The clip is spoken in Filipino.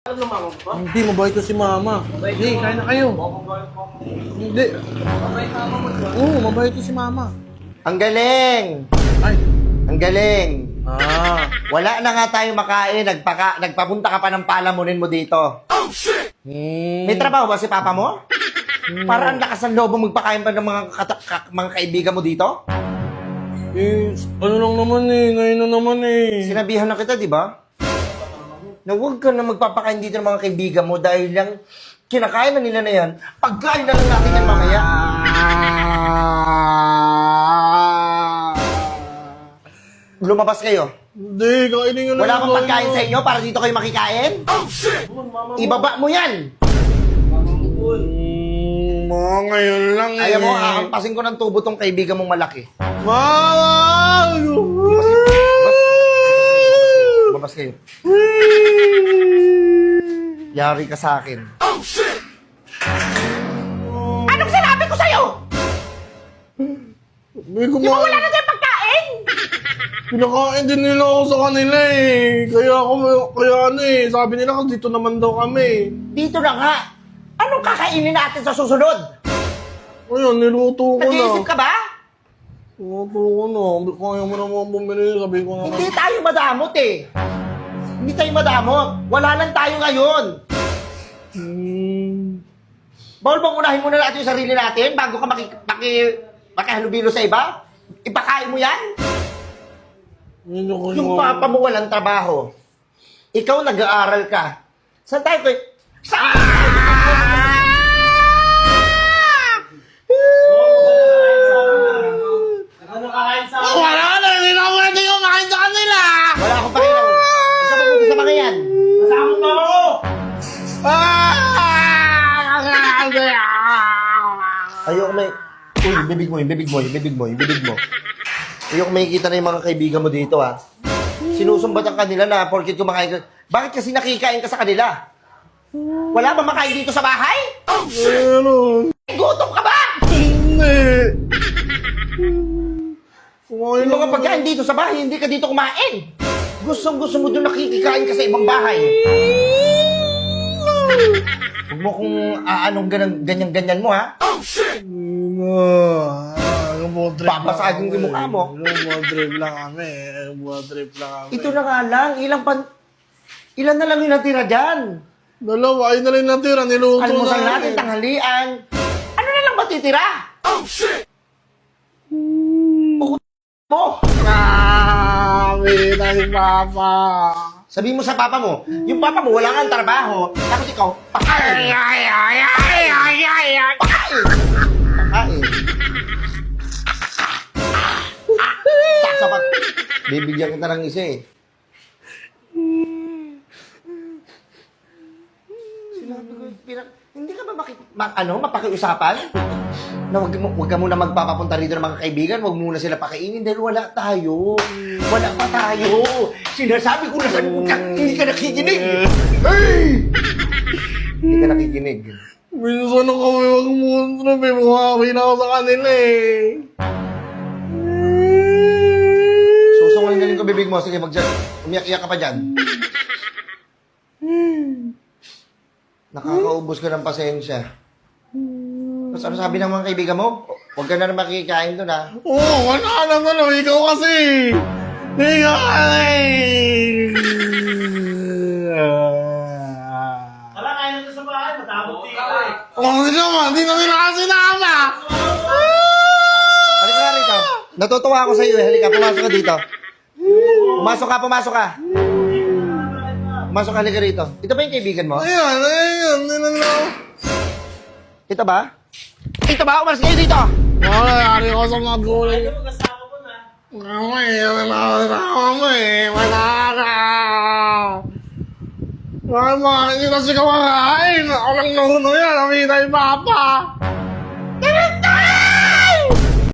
Alam ng mama mo ba? Hindi, mabait ko si mama. Hindi, kain na kayo. Hindi. Mabait mama mo ba? Oo, mabait ko si mama. Ang galing! Ay. Ang galing! Ah. Wala na nga tayo makain. Nagpapunta ka pa ng palamunin mo dito. May trabaho ba si papa mo? Para ang lakas ng loob mo magpakain pa ng mga kaibigan mo dito? Eh, ano lang naman eh. Ngayon na naman eh. Sinabihan na kita, di ba? Na huwag ka na magpapakain dito ng mga kaibigan mo dahil lang kinakain na nila na yan. Pagkain na lang natin yan mamaya. Lumabas kayo. Hindi, kainin nyo lang. Wala bang pagkain sa inyo para dito kayo makikain? Ibaba mo yan. Mga ngayon lang eh. Ayaw mo, akampasin ko ng tubo tong kaibigan mong malaki. Mama! Lumabas kayo. Yari ka sa akin. Anong sinabi ko sa'yo? May Di ba wala na tayong pagkain? Pinakain din nila ako sa kanila eh. Kaya ano eh. Sabi nila kasi dito naman daw kami. Dito na nga. Anong kakainin natin sa susunod? Ayun, niluto ko na. Nag-iisip ka ba? Niluto ko na. Kaya mo naman bumili. Sabi ko naman. Hindi tayo madamot eh. Hindi tayo madamot. Wala lang tayo ngayon. Bawal bang unahin muna natin yung sarili natin bago ka makihalubilo sa iba? Ipakain mo yan? Yung papa mo walang trabaho. Ikaw nag-aaral ka. Saan tayo? Ano kakain sa akin? Wala na! Hindi na ako pwede kumain sa kanila! Wala akong pakialam. Saan ka pupunta sa mga yan? Masama mo ako! Ayoko may... Uy, bibig mo, yung bibig mo, yung bibig mo, yung bibig mo. Ayoko makikita na yung mga kaibigan mo dito, ha? Sinusumbatan kanila na porkit kumakain ka. Bakit kasi nakikain ka sa kanila? Wala ba makain dito sa bahay? Meron. Gutom ka ba? Hindi. Kumain Yung mga pagkain dito sa bahay, hindi ka dito kumain. Gusto mo doon nakikikain ka sa ibang bahay. Huwag mo kung anong ganyan-ganyan mo, ha? Babasagin ko yung mukha mo. Trip lang kami. Trip lang kami. Ito na nga lang, ilan na lang yung natira dyan? Dalawa, ayun na lang natira. Niluto Almusal na. natin, tanghalian. Ano na lang ba titira? Mo. Grabe na si Papa. Sabi mo sa papa mo, yung papa mo wala nga trabaho, tapos ikaw, pakain. Pakain. Pakain. Taksa pa. Bibigyan kita ng isa eh. Sinabi ko, hindi ka ba mapakiusapan? Na wag ka muna magpapapunta rito ng mga kaibigan, wag muna sila pakainin dahil wala tayo. Wala pa tayo. Sinasabi ko na sa hindi ka nakikinig. Hey! Hindi ka nakikinig. Minsan na kami mag-moontrip eh. Bumawi na ako sa kanila eh. Susungulin ko bibig mo. Sige, umiyak-iyak ka pa dyan. Nakakaubos ka ng pasensya. Tapos ano sabi ng mga kaibigan mo? Huwag ka na makikain doon, ha? Oo, wala na ano. Ikaw kasi. Ikaw kasi. Wala kain na sa bahay, matabot dito eh. Oo naman, di na nila kasi nama. Halika nga rito. Natutuwa ako sa iyo, eh. Halika, pumasok ka dito. Pumasok ka. Pumasok ka, halika rito. Ito ba yung kaibigan mo? Ayan. Ito ba? Ito ba? Umalis kayo dito! Nangyari ko sa mga gulay. Ano mag-asama mo na? Wala ka. Mama, hindi kasi kumakain. Ako lang nahuno yan. Amina yung papa.